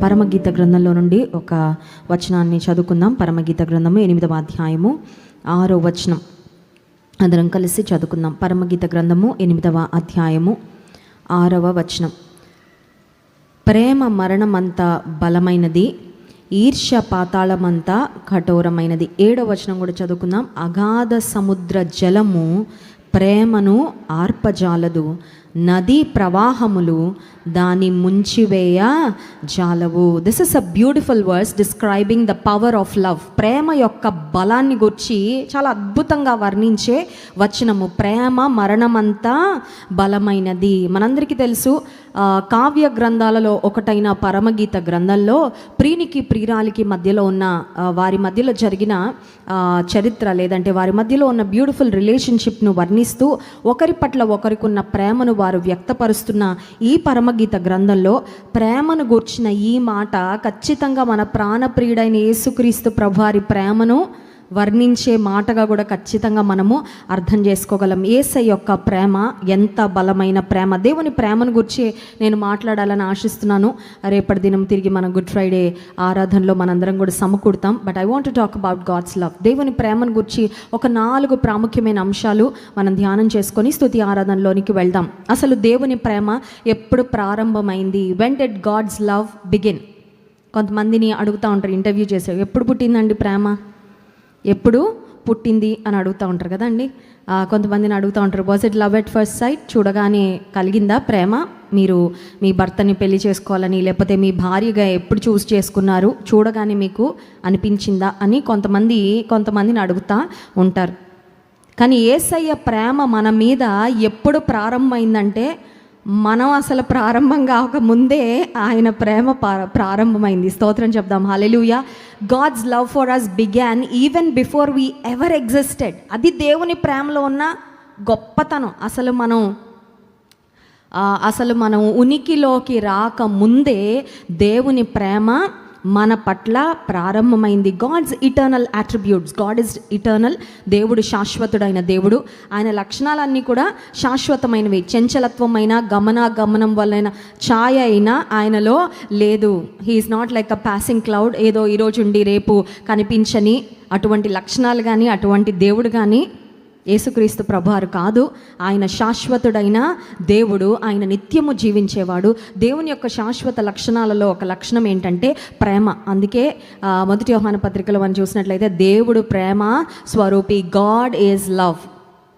పరమగీత గ్రంథంలో నుండి ఒక వచనాన్ని చదువుకుందాం. పరమగీత గ్రంథము 8వ అధ్యాయము 6వ వచనం అందరం కలిసి చదువుకుందాం. పరమగీత గ్రంథము 8వ అధ్యాయము 6వ వచనం. ప్రేమ మరణమంతా బలమైనది, ఈర్ష్య పాతాళమంతా కఠోరమైనది. 7వ వచనం కూడా చదువుకుందాం. అగాధ సముద్ర జలము ప్రేమను ఆర్పజాలదు, నదీ ప్రవాహములు దాని ముంచివేయ జాలవు. This is a beautiful verse describing the power of love. ప్రేమ యొక్క బలాన్ని గురించి చాలా అద్భుతంగా వర్ణించే వచనము. ప్రేమ మరణమంతా బలమైనది. మనందరికీ తెలుసు, కావ్య గ్రంథాలలో ఒకటైన పరమగీత గ్రంథంలో ప్రియునికి ప్రియురాలికి మధ్యలో ఉన్న వారి మధ్యలో జరిగిన చరిత్ర, లేదంటే వారి మధ్యలో ఉన్న బ్యూటిఫుల్ రిలేషన్షిప్ను వర్ణిస్తూ ఒకరి పట్ల ఒకరికి ఉన్న ప్రేమను వారు వ్యక్తపరుస్తున్న ఈ పరమగీత గ్రంథంలో ప్రేమను గూర్చిన ఈ మాట ఖచ్చితంగా మన ప్రాణప్రియుడైన యేసుక్రీస్తు ప్రభువారి ప్రేమను వర్ణించే మాటగా కూడా ఖచ్చితంగా మనము అర్థం చేసుకోగలం. యేసయ్య యొక్క ప్రేమ ఎంత బలమైన ప్రేమ. దేవుని ప్రేమను గురించి నేను మాట్లాడాలని ఆశిస్తున్నాను. రేపటి దినం తిరిగి మన గుడ్ ఫ్రైడే ఆరాధనలో మనందరం కూడా సమకూడతాం. But I want to talk about God's love. దేవుని ప్రేమను గురించి ఒక 4 ప్రాముఖ్యమైన అంశాలు మనం ధ్యానం చేసుకొని స్తుతి ఆరాధనలోనికి వెళ్దాం. అసలు దేవుని ప్రేమ ఎప్పుడు ప్రారంభమైంది? When did God's love begin? కొంతమందిని అడుగుతూ ఉంటారు ఇంటర్వ్యూ చేసే, ఎప్పుడు పుట్టిందండి ప్రేమ, ఎప్పుడు పుట్టింది అని అడుగుతూ ఉంటారు కదండి. కొంతమందిని అడుగుతూ ఉంటారు, was it love at first sight? చూడగానే కలిగిందా ప్రేమ? మీరు మీ భర్తని పెళ్లి చేసుకోవాలని, లేకపోతే మీ భార్యగా ఎప్పుడు చూస్ చేసుకున్నారు, చూడగానే మీకు అనిపించిందా అని కొంతమందిని అడుగుతూ ఉంటారు. కానీ యేసయ్య ప్రేమ మన మీద ఎప్పుడు ప్రారంభమైందంటే, మనం అసలు ప్రారంభం కాక ముందే ఆయన ప్రేమ ప్రారంభమైంది. స్తోత్రం చెప్దాం. Hallelujah. God's love for us began even before we ever existed. అది దేవుని ప్రేమలో ఉన్న గొప్పతనం. అసలు మనం ఉనికిలోకి రాక ముందే దేవుని ప్రేమ మన పట్ల ప్రారంభమైంది. God's eternal attributes. God is eternal. దేవుడు శాశ్వతుడైన దేవుడు. ఆయన లక్షణాలన్నీ కూడా శాశ్వతమైనవి. చంచలత్వమైన గమనం వలన ఛాయ అయినా ఆయనలో లేదు. He is not like a passing cloud. ఏదో ఈరోజు ఉండి రేపు కనిపించని అటువంటి లక్షణాలు కానీ అటువంటి దేవుడు కానీ యేసుక్రీస్తు ప్రభువారు కాదు. ఆయన శాశ్వతుడైన దేవుడు. ఆయన నిత్యము జీవించేవాడు. దేవుని యొక్క శాశ్వత లక్షణాలలో ఒక లక్షణం ఏంటంటే ప్రేమ. అందుకే 1 యోహాను పత్రికలో మనం చూసినట్లయితే దేవుడు ప్రేమ స్వరూపి. God is love.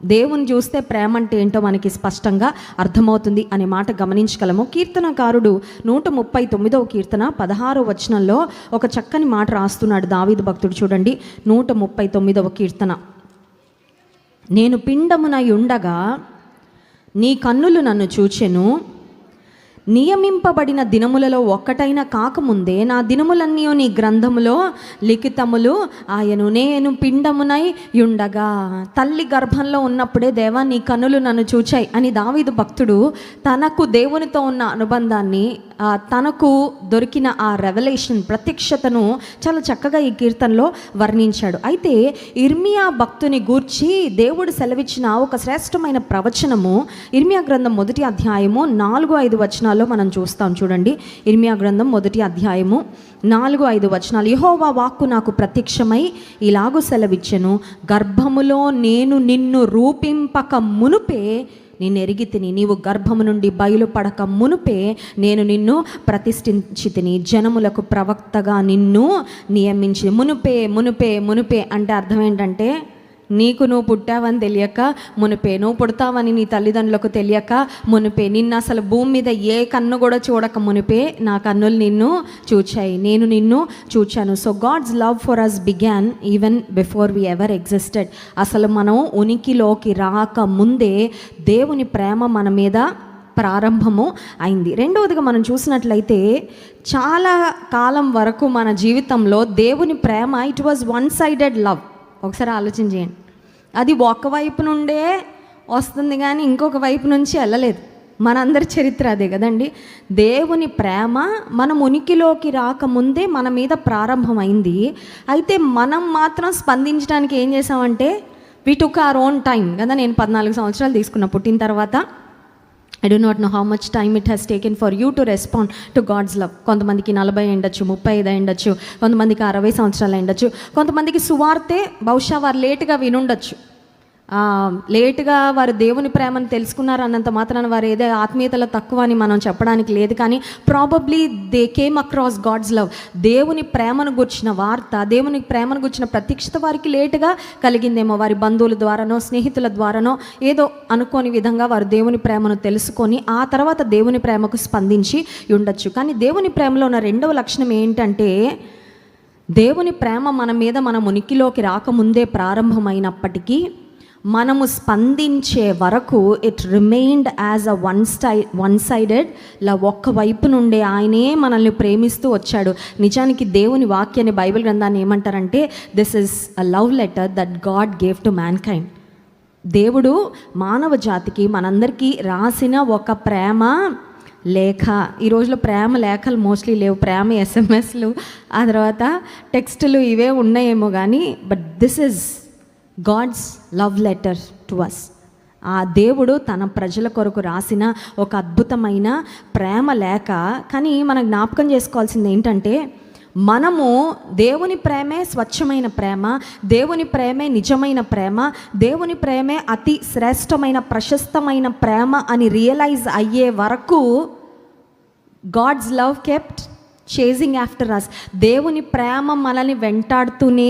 దేవుని చూస్తే ప్రేమ అంటే ఏంటో మనకి స్పష్టంగా అర్థమవుతుంది అనే మాట గమనించగలము. కీర్తనకారుడు 139వ కీర్తన 16వ వచనంలో ఒక చక్కని మాట రాస్తున్నాడు దావీదు భక్తుడు. చూడండి, 139వ కీర్తన. నేను పిండమునై ఉండగా నీ కన్నులు నన్ను చూచెను, నియమింపబడిన దినములలో ఒక్కటైనా కాకముందే నా దినములన్నీ నీ గ్రంథములో లిఖితములు ఆయను. నేను పిండమునై ఉండగా, తల్లి గర్భంలో ఉన్నప్పుడే దేవా నీ కన్నులు నన్ను చూచాయి అని దావీదు భక్తుడు తనకు దేవునితో ఉన్న అనుబంధాన్ని, తనకు దొరికిన ఆ రెవల్యూషన్ ప్రత్యక్షతను చాలా చక్కగా ఈ కీర్తనలో వర్ణించాడు. అయితే ఇర్మియా భక్తుని గూర్చి దేవుడు సెలవిచ్చిన ఒక శ్రేష్టమైన ప్రవచనము ఇర్మియా గ్రంథం 1వ అధ్యాయము 4-5 వచనాల్లో మనం చూస్తాం. చూడండి, ఇర్మియా గ్రంథం 1వ అధ్యాయము 4-5 వచనాలు. యెహోవా వాక్కు నాకు ప్రత్యక్షమై ఇలాగు సెలవిచ్చెను, గర్భములో నేను నిన్ను రూపింపక మునుపే నేను ఎరిగితిని, నీవు గర్భము నుండి బయలుపడక మునుపే నేను నిన్ను ప్రతిష్ఠించితిని, జనములకు ప్రవక్తగా నిన్ను నియమించి. మునుపే అంటే అర్థం ఏంటంటే, నీకు నువ్వు పుట్టావని తెలియక మునిపే, నువ్వు పుడతావని నీ తల్లిదండ్రులకు తెలియక మునిపే, నిన్ను అసలు భూమి మీద ఏ కన్ను కూడా చూడక మునిపే నా కన్నులు నిన్ను చూచాయి, నేను నిన్ను చూచాను. So God's love for us began even before we ever existed. అసలు మనం ఉనికిలోకి రాక ముందే దేవుని ప్రేమ మన మీద ప్రారంభము అయింది. రెండవదిగా మనం చూసినట్లయితే చాలా కాలం వరకు మన జీవితంలో దేవుని ప్రేమ it was one sided love. ఒకసారి ఆలోచన చేయండి. అది ఒకవైపు నుండే వస్తుంది కానీ ఇంకొక వైపు నుంచి వెళ్ళలేదు. మనందరి చరిత్ర అదే కదండి. దేవుని ప్రేమ మనం ఉనికిలోకి రాకముందే మన మీద ప్రారంభమైంది. అయితే మనం మాత్రం స్పందించడానికి ఏం చేసామంటే we took our own time కదా. నేను 14 సంవత్సరాలు తీసుకున్నా పుట్టిన తర్వాత. I do not know how much time it has taken for you to respond to God's love. కొంతమందికి 40 ఉండొచ్చు, 35 ఉండొచ్చు, కొంతమందికి 60 సంవత్సరాలు ఉండొచ్చు, కొంతమందికి సువార్తే బహుశా వారు లేటుగా వినుండొచ్చు. లేటుగా వారు దేవుని ప్రేమను తెలుసుకున్నారు అన్నంత మాత్రాన వారు ఏదో ఆత్మీయతలో తక్కువ అని మనం చెప్పడానికి లేదు. కానీ probably they came across God's love. దేవుని ప్రేమను గుర్చిన వార్త, దేవుని ప్రేమను గుర్చిన ప్రత్యక్షత వారికి లేటుగా కలిగిందేమో. వారి బంధువుల ద్వారానో, స్నేహితుల ద్వారానో ఏదో అనుకోని విధంగా వారు దేవుని ప్రేమను తెలుసుకొని ఆ తర్వాత దేవుని ప్రేమకు స్పందించి ఉండొచ్చు. కానీ దేవుని ప్రేమలో ఉన్న రెండవ లక్షణం ఏంటంటే, దేవుని ప్రేమ మన మీద మన ఉనికిలోకి రాకముందే ప్రారంభమైనప్పటికీ మనము స్పందించే వరకు it remained as a one sided love. ఒక్క వైపు నుండే ఆయనే మనల్ని ప్రేమిస్తూ వచ్చాడు. నిజానికి దేవుని వాక్యాన్ని, బైబిల్ గ్రంథాన్ని ఏమంటారంటే, this is a love letter that God gave to man kind. దేవుడు మానవ జాతికి, మనందరికీ రాసిన ఒక ప్రేమ లేఖ. ఈ రోజులో ప్రేమ లేఖలు మోస్ట్లీ లేవు, ప్రేమ SMS ఆ తర్వాత టెక్స్టులు ఇవే ఉన్నాయేమో కానీ, but this is God's love letter to us. ఆ దేవుడు తన ప్రజల కొరకు రాసిన ఒక అద్భుతమైన ప్రేమ లేఖ. కానీ మనం జ్ఞాపకం చేసుకోవాల్సింది ఏంటంటే, మనము దేవుని ప్రేమే స్వచ్ఛమైన ప్రేమ, దేవుని ప్రేమే నిజమైన ప్రేమ, దేవుని ప్రేమే అతి శ్రేష్టమైన ప్రశస్తమైన ప్రేమ అని రియలైజ్ అయ్యే వరకు God's love kept chasing after us. దేవుని ప్రేమ మనల్ని వెంటాడుతూనే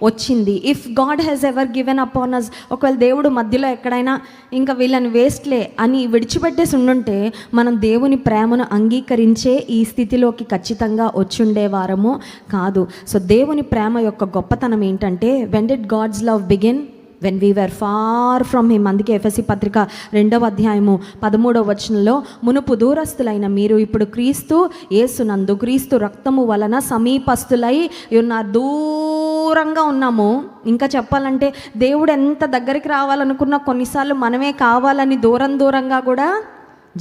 వచ్చింది. If God has ever given upon us, ఒకవేళ దేవుడు మధ్యలో ఎక్కడైనా ఇంకా వీళ్ళని వేస్ట్లే అని విడిచిపెట్టేసి ఉండుంటే మనం దేవుని ప్రేమను అంగీకరించే ఈ స్థితిలోకి ఖచ్చితంగా వచ్చుండేవారము కాదు. సో దేవుని ప్రేమ యొక్క గొప్పతనం ఏంటంటే, when did God's love begin? When we were far from him. అందుకే ఎఫెసీ పత్రిక 2వ అధ్యాయము 13వ వచనంలో, మునుపు దూరస్తులైన మీరు ఇప్పుడు క్రీస్తు యేసునందు క్రీస్తు రక్తము వలన సమీపస్తులై ఉన్నారు. దూరంగా ఉన్నాము. ఇంకా చెప్పాలంటే దేవుడు ఎంత దగ్గరికి రావాలనుకున్నా కొన్నిసార్లు మనమే కావాలని దూరంగా కూడా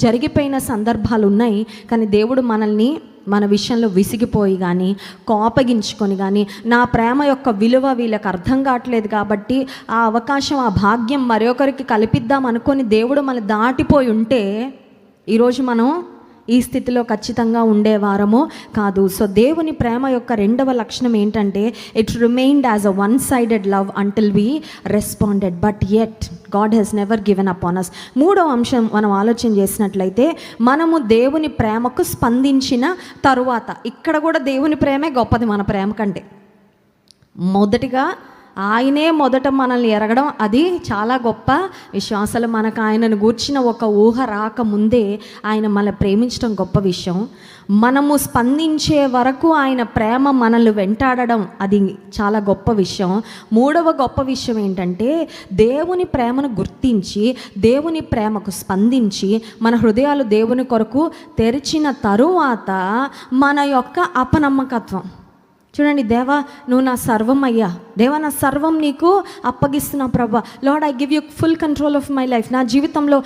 జరిగిపోయిన సందర్భాలు ఉన్నాయి. కానీ దేవుడు మనల్ని మన విషయంలో విసిగిపోయి కానీ, కోపగించుకొని కానీ, నా ప్రేమ యొక్క విలువ వీళ్ళకి అర్థం కావట్లేదు కాబట్టి ఆ అవకాశం, ఆ భాగ్యం మరొకరికి కల్పిద్దాం అనుకొని దేవుడు మన దాటిపోయి ఉంటే ఈరోజు మనం ఈ స్థితిలో ఖచ్చితంగా ఉండేవారము కాదు. సో దేవుని ప్రేమ యొక్క రెండవ లక్షణం ఏంటంటే, it remained as a one sided love until we responded, but yet God has never given upon us. మూడవ అంశం మనం ఆలోచన చేసినట్లయితే, మనము దేవుని ప్రేమకు స్పందించిన తరువాత, ఇక్కడ కూడా దేవుని ప్రేమే గొప్పది మన ప్రేమ కంటే. మొదటిగా ఆయనే మొదట మనల్ని ఎరగడం, అది చాలా గొప్ప విషయం. అసలు మనకు ఆయనను గూర్చిన ఒక ఊహ రాకముందే ఆయన మనల్ని ప్రేమించడం గొప్ప విషయం. మనము స్పందించే వరకు ఆయన ప్రేమ మనల్ని వెంటాడడం, అది చాలా గొప్ప విషయం. మూడవ గొప్ప విషయం ఏంటంటే, దేవుని ప్రేమను గుర్తించి దేవుని ప్రేమకు స్పందించి మన హృదయాలు దేవుని కొరకు తెరిచిన తరువాత మన యొక్క అపనమ్మకత్వం. చూడండి, దేవా నువ్వు నా సర్వం అయ్యా, దేవా నా సర్వం నీకు అప్పగిస్తున్నా ప్రభా. Lord, I give you full control of my life. నా జీవితంలో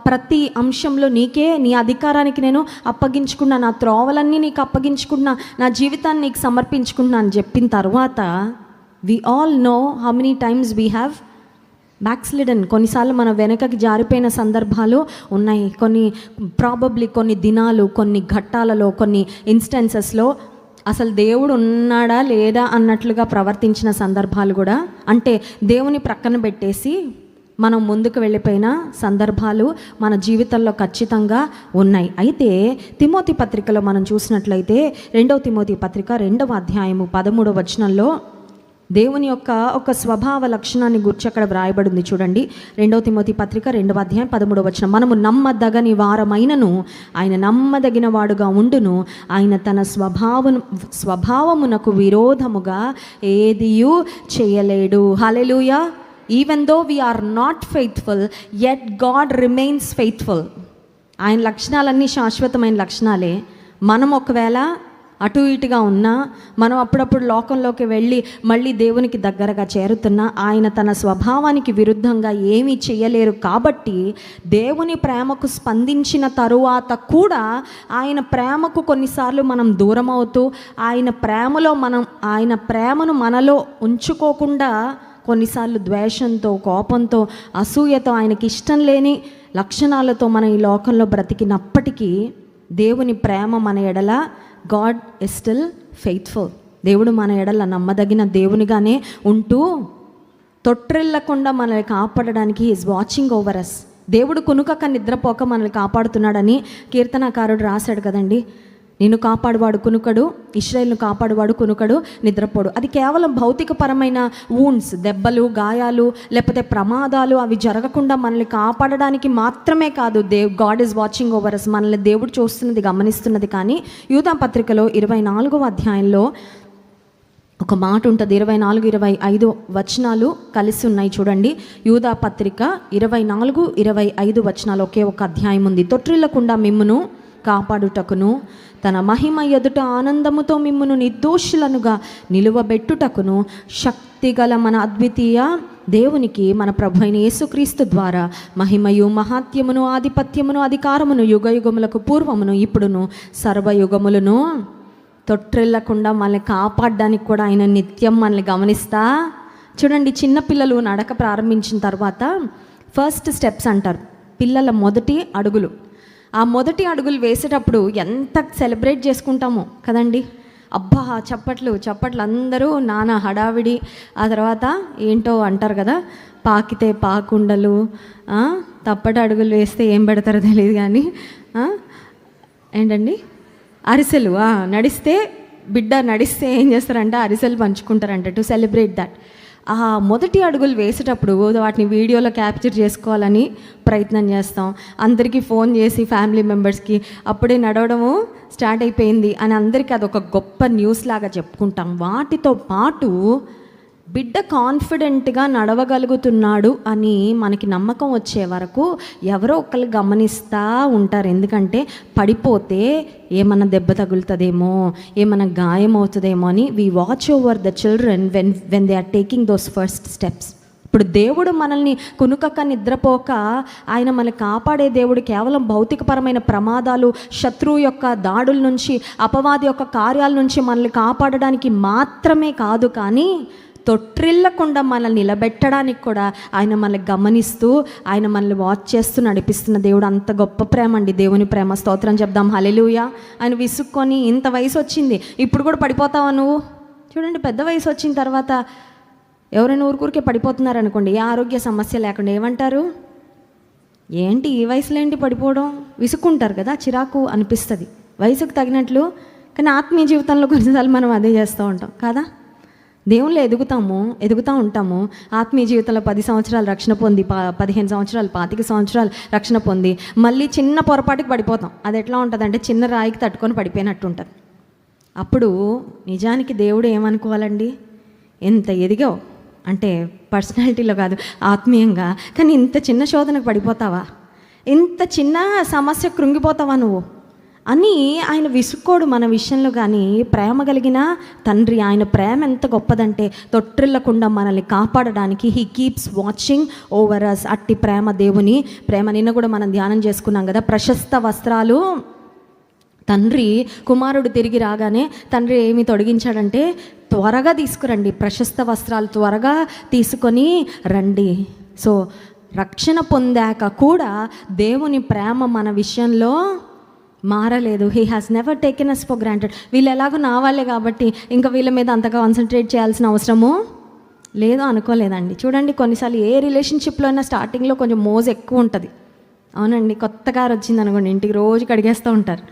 ప్రతి అంశంలో నీకే, నీ అధికారానికి నేను అప్పగించుకున్నా, నా త్రోవలన్నీ నీకు అప్పగించుకున్నా, నా జీవితాన్ని నీకు సమర్పించుకున్నా అని చెప్పిన తర్వాత, we all know how many times we have backslidden. కొన్నిసార్లు మన వెనకకి జారిపోయిన సందర్భాలు ఉన్నాయి. ప్రాబబ్లీ కొన్ని దినాలు, కొన్ని ఘట్టాలలో, కొన్ని ఇన్స్టెన్సెస్లో అసలు దేవుడు ఉన్నాడా లేదా అన్నట్లుగా ప్రవర్తించిన సందర్భాలు కూడా, అంటే దేవుని ప్రక్కన పెట్టేసి మనం ముందుకు వెళ్ళిపోయిన సందర్భాలు మన జీవితంలో ఖచ్చితంగా ఉన్నాయి. అయితే తిమోతి పత్రికలో మనం చూసినట్లయితే, 2వ తిమోతి పత్రిక 2వ అధ్యాయము 13వ వచనంలో దేవుని యొక్క ఒక స్వభావ లక్షణాన్ని గురించి అక్కడ వ్రాయబడింది. చూడండి, 2వ తిమోతి పత్రిక 2వ అధ్యాయం 13వ వచనం, మనము నమ్మదగని వారమైనను ఆయన నమ్మదగిన వాడుగా ఉండును, ఆయన తన స్వభావమునకు విరోధముగా ఏదియూ చేయలేడు. Hallelujah. Even though we are not faithful, yet God remains faithful. ఆయన లక్షణాలన్నీ శాశ్వతమైన లక్షణాలే. మనం ఒకవేళ అటు ఇటుగా ఉన్నా, మనం అప్పుడప్పుడు లోకంలోకి వెళ్ళి మళ్ళీ దేవునికి దగ్గరగా చేరుతున్నా, ఆయన తన స్వభావానికి విరుద్ధంగా ఏమీ చేయలేరు. కాబట్టి దేవుని ప్రేమకు స్పందించిన తరువాత కూడా ఆయన ప్రేమకు కొన్నిసార్లు మనం దూరం అవుతూ, ఆయన ప్రేమను మనలో ఉంచుకోకుండా కొన్నిసార్లు ద్వేషంతో, కోపంతో, అసూయతో, ఆయనకి ఇష్టం లేని లక్షణాలతో మనం ఈ లోకంలో బ్రతికినప్పటికీ దేవుని ప్రేమ మన ఎడల, గాడ్ ఇస్ స్టిల్ ఫెయిత్ఫుల్. దేవుడు మన ఎడల నమ్మదగిన దేవునిగానే ఉంటూ తొట్టిల్లకుండా మనల్ని కాపాడడానికి ఈజ్ వాచింగ్ ఓవర్ అస్. దేవుడు కునుకక నిద్రపోక మనల్ని కాపాడుతున్నాడని కీర్తనకారుడు రాశాడు కదండి. నిన్ను కాపాడువాడు కునుకడు, ఇశ్రాయేలును కాపాడువాడు కునుకడు, నిద్రపోడు. అది కేవలం భౌతికపరమైన వూండ్స్, దెబ్బలు, గాయాలు, లేకపోతే ప్రమాదాలు అవి జరగకుండా మనల్ని కాపాడడానికి మాత్రమే కాదు. God is watching over us. మనల్ని దేవుడు చూస్తున్నది, గమనిస్తున్నది. కానీ యూదా పత్రికలో 24వ అధ్యాయంలో ఒక మాట ఉంటుంది. 24, 25 వచనాలు కలిసి ఉన్నాయి చూడండి. యూదా పత్రిక 24, 25 వచనాలు ఒకే ఒక అధ్యాయం ఉంది. తొట్టిల్లకుండా మిమ్మును కాపాడుటకును, తన మహిమ ఎదుట ఆనందముతో మిమ్మును నిర్దోషులనుగా నిలువబెట్టుటకును శక్తిగల మన అద్వితీయ దేవునికి, మన ప్రభు అయిన యేసుక్రీస్తు ద్వారా మహిమయు, మహాత్యమును, ఆధిపత్యమును, అధికారమును యుగయుగములకు పూర్వమును ఇప్పుడును సర్వయుగములను తొట్టిల్లకుండా మనల్ని కాపాడడానికి కూడా ఆయన నిత్యం మనల్ని గమనిస్తా. చూడండి, చిన్నపిల్లలు నడక ప్రారంభించిన తర్వాత ఫస్ట్ స్టెప్స్ అంటారు, పిల్లల మొదటి అడుగులు. ఆ మొదటి అడుగులు వేసేటప్పుడు ఎంత సెలబ్రేట్ చేసుకుంటామో కదండి. అబ్బా చప్పట్లు అందరూ నానా హడావిడి. ఆ తర్వాత ఏంటో అంటారు కదా, పాకితే పాకుండలు, తప్పటి అడుగులు వేస్తే ఏం పెడతారో తెలియదు కానీ ఏంటండి అరిసెలు, బిడ్డ నడిస్తే ఏం చేస్తారంటే అరిసెలు పంచుకుంటారంట టు సెలబ్రేట్ దట్. ఆ మొదటి అడుగులు వేసేటప్పుడు వాటిని వీడియోలో క్యాప్చర్ చేసుకోవాలని ప్రయత్నం చేస్తాం. అందరికీ ఫోన్ చేసి ఫ్యామిలీ మెంబర్స్కి అప్పుడే నడవడము స్టార్ట్ అయిపోయింది అని అందరికీ అదొక గొప్ప న్యూస్ లాగా చెప్పుకుంటాం. వాటితో పాటు బిడ్డ కాన్ఫిడెంట్గా నడవగలుగుతున్నాడు అని మనకి నమ్మకం వచ్చే వరకు ఎవరో ఒకళ్ళు గమనిస్తూ ఉంటారు. ఎందుకంటే పడిపోతే ఏమన్నా దెబ్బ తగులుతుందేమో, ఏమన్నా గాయం అవుతుందేమో అని we watch over the children when they are taking those first steps. ఇప్పుడు దేవుడు మనల్ని కునుకక నిద్రపోక ఆయన మనల్ని కాపాడే దేవుడు కేవలం భౌతికపరమైన ప్రమాదాలు, శత్రువు యొక్క దాడుల నుంచి, అపవాది యొక్క కార్యాల నుంచి మనల్ని కాపాడడానికి మాత్రమే కాదు, కానీ తొట్టిల్లకుండా మనల్ని నిలబెట్టడానికి కూడా ఆయన మనల్ని గమనిస్తూ, ఆయన మనల్ని వాచ్ చేస్తూ నడిపిస్తున్న దేవుడు. అంత గొప్ప ప్రేమ అండి దేవుని ప్రేమ. స్తోత్రం చెప్దాం, హల్లెలూయా. ఆయన విసుక్కొని ఇంత వయసు వచ్చింది ఇప్పుడు కూడా పడిపోతావా నువ్వు? చూడండి, పెద్ద వయసు వచ్చిన తర్వాత ఎవరైనా ఊరికే పడిపోతున్నారు అనుకోండి, ఏ ఆరోగ్య సమస్య లేకుండా ఏమంటారు, ఏంటి ఈ వయసులో ఏంటి పడిపోవడం, విసుక్కుంటారు కదా, చిరాకు అనిపిస్తుంది వయసుకు తగినట్లు. కానీ ఆత్మీయ జీవితంలో కొన్నిసార్లు మనం అదే చేస్తూ ఉంటాం కదా. దేవుళ్ళు ఎదుగుతూ ఉంటాము. ఆత్మీయ జీవితంలో 10 సంవత్సరాలు రక్షణ పొంది, 15 సంవత్సరాలు, 25 సంవత్సరాలు రక్షణ పొంది మళ్ళీ చిన్న పొరపాటుకి పడిపోతాం. అది ఎట్లా ఉంటుంది అంటే చిన్న రాయికి తట్టుకొని పడిపోయినట్టు ఉంటుంది. అప్పుడు నిజానికి దేవుడు ఏమనుకోవాలండి, ఎంత ఎదిగావు అంటే పర్సనాలిటీలో కాదు ఆత్మీయంగా, కానీ ఇంత చిన్న శోధనకు పడిపోతావా, ఇంత చిన్న సమస్య కృంగిపోతావా నువ్వు అని ఆయన విసుక్కోడు మన విషయంలో. కానీ ప్రేమ కలిగిన తండ్రి, ఆయన ప్రేమ ఎంత గొప్పదంటే తొట్టిల్లకుండా మనల్ని కాపాడడానికి he keeps watching over us. అట్టి ప్రేమ దేవుని ప్రేమ. నిన్న కూడా మనం ధ్యానం చేసుకున్నాం కదా, ప్రశస్త వస్త్రాలు. తండ్రి కుమారుడు తిరిగి రాగానే తండ్రి ఏమి తొడిగించాడంటే, త్వరగా తీసుకురండి ప్రశస్త వస్త్రాలు, త్వరగా తీసుకొని రండి. సో రక్షణ పొందాక కూడా దేవుని ప్రేమ మన విషయంలో మారలేదు. He has never taken us for granted. వీళ్ళు ఎలాగో నా వాళ్ళే కాబట్టి ఇంకా వీళ్ళ మీద అంతగా కాన్సన్ట్రేట్ చేయాల్సిన అవసరము లేదు అనుకోలేదండి. చూడండి, కొన్నిసార్లు ఏ రిలేషన్షిప్లో అయినా స్టార్టింగ్లో కొంచెం మోజు ఎక్కువ ఉంటుంది. అవునండి, కొత్తగా వచ్చింది అనుకోండి, ఇంటికి రోజు కడిగేస్తూ ఉంటారు.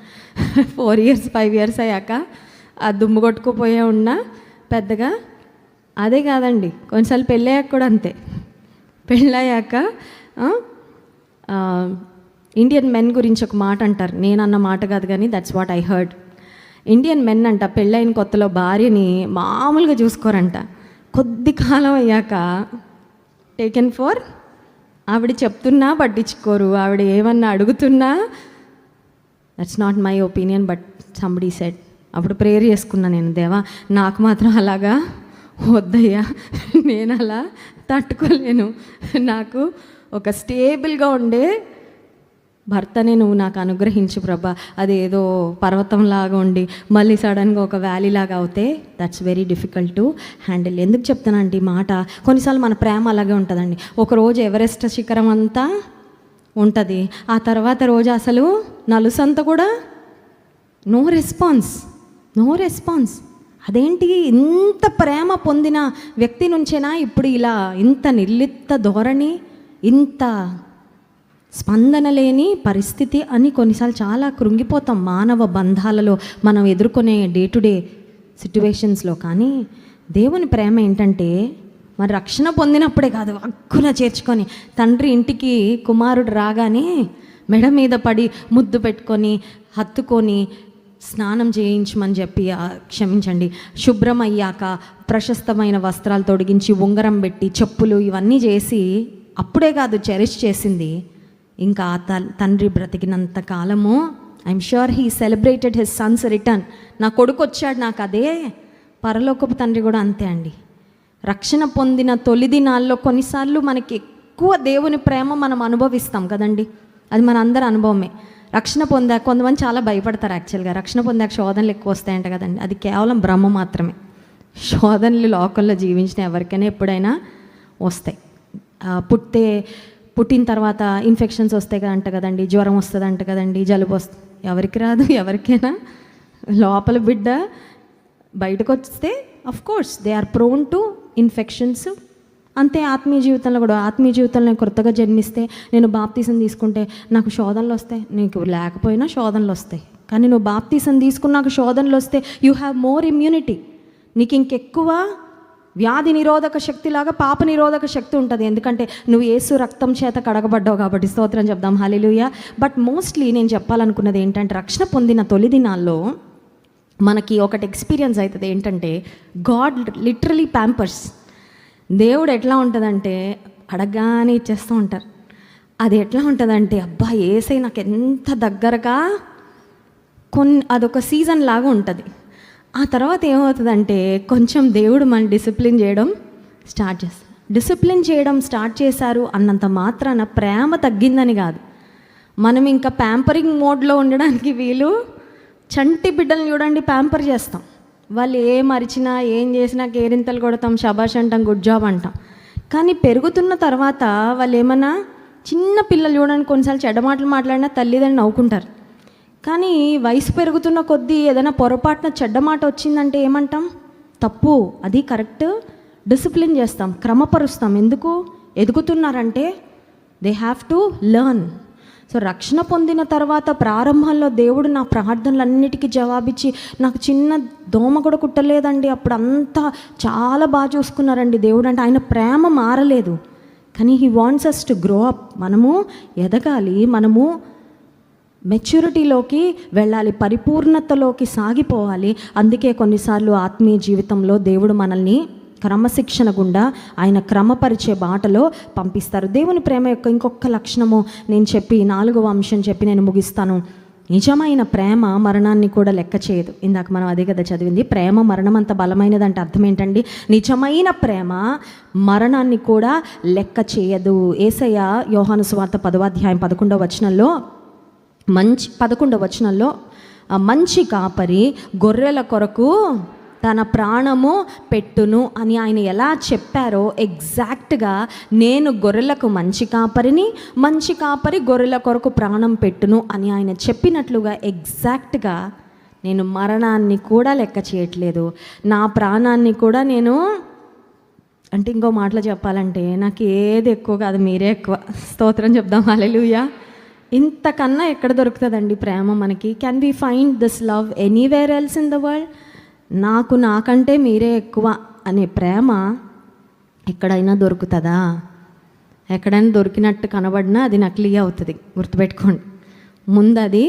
4 years 5 years అయ్యాక ఆ దుమ్ము కొట్టుకుపోయే ఉన్నా పెద్దగా అదే కాదండి. కొన్నిసార్లు పెళ్ళయ్యాక కూడా అంతే. పెళ్ళయ్యాక ఇండియన్ మెన్ గురించి ఒక మాట అంటారు, నేను అన్న మాట కాదు కానీ that's what I heard. Indian men అంట పెళ్ళైన కొత్తలో భార్యని మామూలుగా చూసుకోరంట. కొద్ది కాలం అయ్యాక టేకెన్ ఫర్, ఆవిడ చెప్తున్నా పట్టించుకోరు, ఆవిడ ఏమన్నా అడుగుతున్నా. That's not my opinion but somebody said. అప్పుడు ప్రేయర్ చేసుకున్నా నేను, దేవా నాకు మాత్రం అలాగా వద్దయ్యా, నేను అలా తట్టుకోలేను, నాకు ఒక స్టేబుల్గా ఉండే భర్తనే నువ్వు నాకు అనుగ్రహించు ప్రభా. అదేదో పర్వతంలాగా ఉండి మళ్ళీ సడన్గా ఒక వ్యాలీ లాగా అవుతే that's very difficult to handle. ఎందుకు చెప్తానండి ఈ మాట, కొన్నిసార్లు మన ప్రేమ అలాగే ఉంటుందండి. ఒకరోజు ఎవరెస్ట్ శిఖరం అంతా ఉంటుంది. ఆ తర్వాత రోజు అసలు నలుసంత కూడా నో రెస్పాన్స్. అదేంటి, ఇంత ప్రేమ పొందిన వ్యక్తి నుంచేనా ఇప్పుడు ఇలా ఇంత నిర్లిప్త ధోరణి, ఇంత స్పందన లేని పరిస్థితి అని కొన్నిసార్లు చాలా కృంగిపోతాం మానవ బంధాలలో మనం ఎదుర్కొనే డే టు డే సిట్యువేషన్స్లో. కానీ దేవుని ప్రేమ ఏంటంటే, మరి రక్షణ పొందినప్పుడే కాదు, హక్కున చేర్చుకొని తండ్రి ఇంటికి కుమారుడు రాగానే మెడ మీద పడి ముద్దు పెట్టుకొని హత్తుకొని స్నానం చేయించమని చెప్పి, క్షమించండి, శుభ్రం అయ్యాక ప్రశస్తమైన వస్త్రాలు తొడిగించి ఉంగరం పెట్టి చెప్పులు ఇవన్నీ చేసి అప్పుడే కాదు చెరిష్ చేసింది, ఇంకా తండ్రి బ్రతికినంత కాలము I'm sure he celebrated his Sons return. నా కొడుకు వచ్చాడు నాకు, అదే పరలోకపు తండ్రి కూడా అంతే అండి. రక్షణ పొందిన తొలి దినాల్లో కొన్నిసార్లు మనకి ఎక్కువ దేవుని ప్రేమ మనం అనుభవిస్తాం కదండి, అది మన అందరి అనుభవమే. రక్షణ పొందాక కొంతమంది చాలా భయపడతారు యాక్చువల్గా, రక్షణ పొందాక శోధనలు ఎక్కువ వస్తాయంట కదండి. అది కేవలం భ్రమ మాత్రమే. శోధనలు లోకంలో జీవించిన ఎవరికైనా ఎప్పుడైనా వస్తాయి. పుట్టిన తర్వాత ఇన్ఫెక్షన్స్ వస్తాయి అంట కదండి, జ్వరం వస్తుంది అంట కదండి, జలుబు వస్తుంది. ఎవరికి రాదు, ఎవరికైనా. లోపల బిడ్డ బయటకు వస్తే of course they are prone to infections. అంతే ఆత్మీయ జీవితంలో కూడా. ఆత్మీయ జీవితంలో కొత్తగా జన్మిస్తే, నేను బాప్తీసం తీసుకుంటే నాకు శోధనలు వస్తాయి. నీకు లేకపోయినా శోధనలు వస్తాయి, కానీ నువ్వు బాప్తీసం తీసుకున్నాక శోధనలు వస్తే యూ హ్యావ్ మోర్ ఇమ్యూనిటీ. నీకు ఇంకెక్కువ వ్యాధి నిరోధక శక్తిలాగా పాప నిరోధక శక్తి ఉంటుంది, ఎందుకంటే నువ్వు యేసు రక్తం చేత కడగబడ్డావు కాబట్టి. స్తోత్రం చెప్దాం, హల్లెలూయా. బట్ మోస్ట్లీ నేను చెప్పాలనుకున్నది ఏంటంటే, రక్షణ పొందిన తొలి దినాల్లో మనకి ఒకటి ఎక్స్పీరియన్స్ అవుతుంది. ఏంటంటే, గాడ్ లిటరలీ ప్యాంపర్స్. దేవుడు ఎట్లా ఉంటుందంటే, అడగగానే ఇచ్చేస్తూ ఉంటారు. అది ఎట్లా ఉంటుందంటే, అబ్బా యేసై నాకు ఎంత దగ్గరగా, అదొక సీజన్ లాగా ఉంటుంది. ఆ తర్వాత ఏమవుతుందంటే, కొంచెం దేవుడు మన డిసిప్లిన్ చేయడం స్టార్ట్ చేశారు అన్నంత మాత్రాన ప్రేమ తగ్గిందని కాదు. మనం ఇంకా ప్యాంపరింగ్ మోడ్లో ఉండడానికి వీలు. చంటి బిడ్డలను చూడండి, ప్యాంపర్ చేస్తాం. వాళ్ళు ఏం అరిచినా ఏం చేసినా కేరింతలు కొడతాం, శబాష్ అంటాం, గుడ్ జాబ్ అంటాం. కానీ పెరుగుతున్న తర్వాత వాళ్ళు ఏమన్నా, చిన్న పిల్లలు చూడండి, కొన్నిసార్లు చెడ్డ మాటలు మాట్లాడినా తల్లిదండ్రులు నవ్వుకుంటారు. కానీ వయసు పెరుగుతున్న కొద్దీ ఏదైనా పొరపాటున చెడ్డ మాట వచ్చిందంటే ఏమంటాం, తప్పు, అది కరెక్ట్, డిసిప్లిన్ చేస్తాం, క్రమపరుస్తాం. ఎందుకు? ఎదుగుతున్నారంటే they have to learn. So రక్షణ పొందిన తర్వాత ప్రారంభంలో దేవుడు నా ప్రార్థనలన్నిటికీ జవాబిచ్చి, నాకు చిన్న దోమ కూడా కుట్టలేదండి, అప్పుడు అంతా చాలా బాగా చూసుకున్నారండి దేవుడు. అంటే ఆయన ప్రేమ మారలేదు, కానీ he wants us to grow up. మనము ఎదగాలి, మనము మెచ్యూరిటీలోకి వెళ్ళాలి, పరిపూర్ణతలోకి సాగిపోవాలి. అందుకే కొన్నిసార్లు ఆత్మీయ జీవితంలో దేవుడు మనల్ని క్రమశిక్షణ గుండా ఆయన క్రమపరిచే బాటలో పంపిస్తారు. దేవుని ప్రేమ యొక్క ఇంకొక లక్షణము నేను చెప్పి, 4వ అంశం చెప్పి నేను ముగిస్తాను. నిజమైన ప్రేమ మరణాన్ని కూడా లెక్క చేయదు. ఇందాక మనం అదే కదా చదివింది, ప్రేమ మరణం అంత బలమైనదంటే అర్థం ఏంటండి? నిజమైన ప్రేమ మరణాన్ని కూడా లెక్క చేయదు. యేసయ్య యోహాను సువార్త 10వ అధ్యాయం 11వ వచనంలో 11వ వచనంలో, మంచి కాపరి గొర్రెల కొరకు తన ప్రాణము పెట్టును అని ఆయన ఎలా చెప్పారో, ఎగ్జాక్ట్గా నేను గొర్రెలకు మంచి కాపరిని, మంచి కాపరి గొర్రెల కొరకు ప్రాణం పెట్టును అని ఆయన చెప్పినట్లుగా ఎగ్జాక్ట్గా నేను మరణాన్ని కూడా లెక్క చేయట్లేదు, నా ప్రాణాన్ని కూడా నేను, అంటే ఇంకో మాటలో చెప్పాలంటే నాకు ఏది ఎక్కువ కాదు, మీరే ఎక్కువ. స్తోత్రం చెప్దాం, హల్లెలూయా. ఇంతకన్నా ఎక్కడ దొరుకుతుందండి ప్రేమ మనకి? Can we find this love anywhere else in the world? నాకంటే మీరే ఎక్కువ అనే ప్రేమ ఎక్కడైనా దొరుకుతుందా? ఎక్కడైనా దొరికినట్టు కనబడినా అది నకిలీ అవుతుంది, గుర్తుపెట్టుకోండి. ముందు అది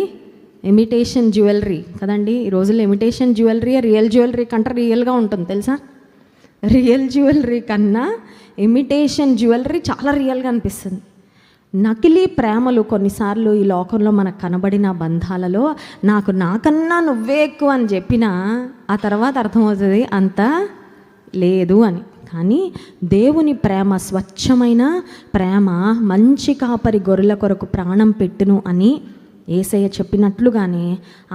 ఇమిటేషన్ జ్యువెలరీ కదండి. ఈ రోజుల్లో ఇమిటేషన్ జ్యువెలరీ రియల్ జ్యువెలరీ కంటే రియల్గా ఉంటుంది తెలుసా? రియల్ జ్యువెలరీ కన్నా ఇమిటేషన్ జ్యువెలరీ చాలా రియల్గా అనిపిస్తుంది. నకిలీ ప్రేమలు కొన్నిసార్లు ఈ లోకంలో మనకు కనబడిన బంధాలలో నాకన్నా నువ్వే ఎక్కువ అని చెప్పినా ఆ తర్వాత అర్థమవుతుంది అంత లేదు అని. కానీ దేవుని ప్రేమ స్వచ్ఛమైన ప్రేమ, మంచి కాపరి గొర్రెల కొరకు ప్రాణం పెట్టును అని యేసయ్య చెప్పినట్లుగానే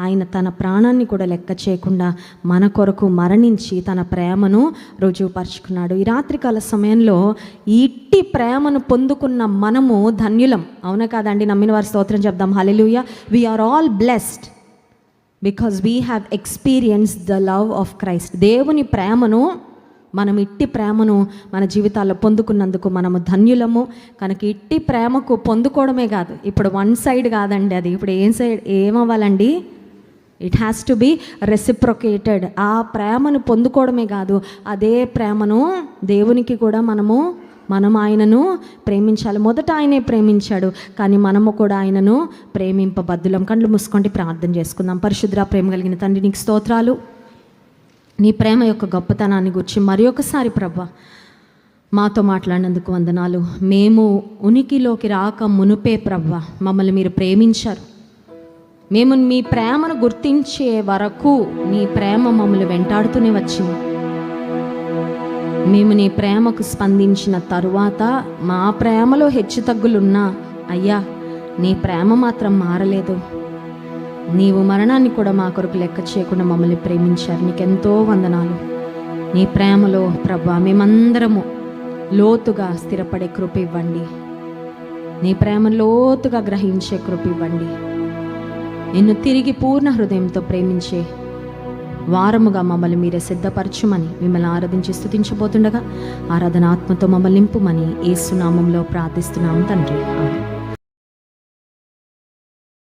ఆయన తన ప్రాణాన్ని కూడా లెక్క చేయకుండా మన కొరకు మరణించి తన ప్రేమను రుజువుపరుచుకున్నాడు. ఈ రాత్రికాల సమయంలో ఇట్టి ప్రేమను పొందుకున్న మనము ధన్యులం. అవునా కాదండి? నమ్మిన వారి స్తోత్రం చెప్దాం. Hallelujah. We are all blessed because we have experienced the love of Christ. దేవుని ప్రేమను, మనం ఇట్టి ప్రేమను మన జీవితాల్లో పొందుకున్నందుకు మనము ధన్యులము. కనుక ఇట్టి ప్రేమకు పొందుకోవడమే కాదు, ఇప్పుడు వన్ సైడ్ కాదండి అది. ఇప్పుడు ఏమవ్వాలండి? It has to be reciprocated. ఆ ప్రేమను పొందుకోవడమే కాదు, అదే ప్రేమను దేవునికి కూడా మనం ఆయనను ప్రేమించాలి. మొదట ఆయనే ప్రేమించాడు, కానీ మనము కూడా ఆయనను ప్రేమింపబద్దులం. కళ్ళు మూసుకొని ప్రార్థన చేసుకుందాం. పరిశుద్ధ ప్రేమ కలిగిన తండ్రి, నీకు స్తోత్రాలు. నీ ప్రేమ యొక్క గొప్పతనాన్ని గురించి మరి ఒకసారి ప్రభా మాతో మాట్లాడినందుకు వందనాలు. మేము ఉనికిలోకి రాక మునుపే ప్రభా మమ్మల్ని మీరు ప్రేమించారు. మేము మీ ప్రేమను గుర్తించే వరకు నీ ప్రేమ మమ్మల్ని వెంటాడుతూనే వచ్చింది. మేము నీ ప్రేమకు స్పందించిన తరువాత మా ప్రేమలో హెచ్చుతగ్గులున్నా అయ్యా, నీ ప్రేమ మాత్రం మారలేదు. నీవు మరణాన్ని కూడా మా కొరకు లెక్క చేయకుండా మమ్మల్ని ప్రేమించారు. నీకెంతో వందనాలు. నీ ప్రేమలో ప్రభా మేమందరము లోతుగా స్థిరపడే కృప ఇవ్వండి. నీ ప్రేమ లోతుగా గ్రహించే కృప ఇవ్వండి. నిన్ను తిరిగి పూర్ణ హృదయంతో ప్రేమించే వారముగా మమ్మల్ని మీరే సిద్ధపరచుమని మిమ్మల్ని ఆరాధించి స్తుతించబోతుండగా ఆరాధన ఆత్మతో మమ్మల్ని నింపుమని యేసు నామములో ప్రార్థిస్తున్నాము తండ్రి. ఆమేన్.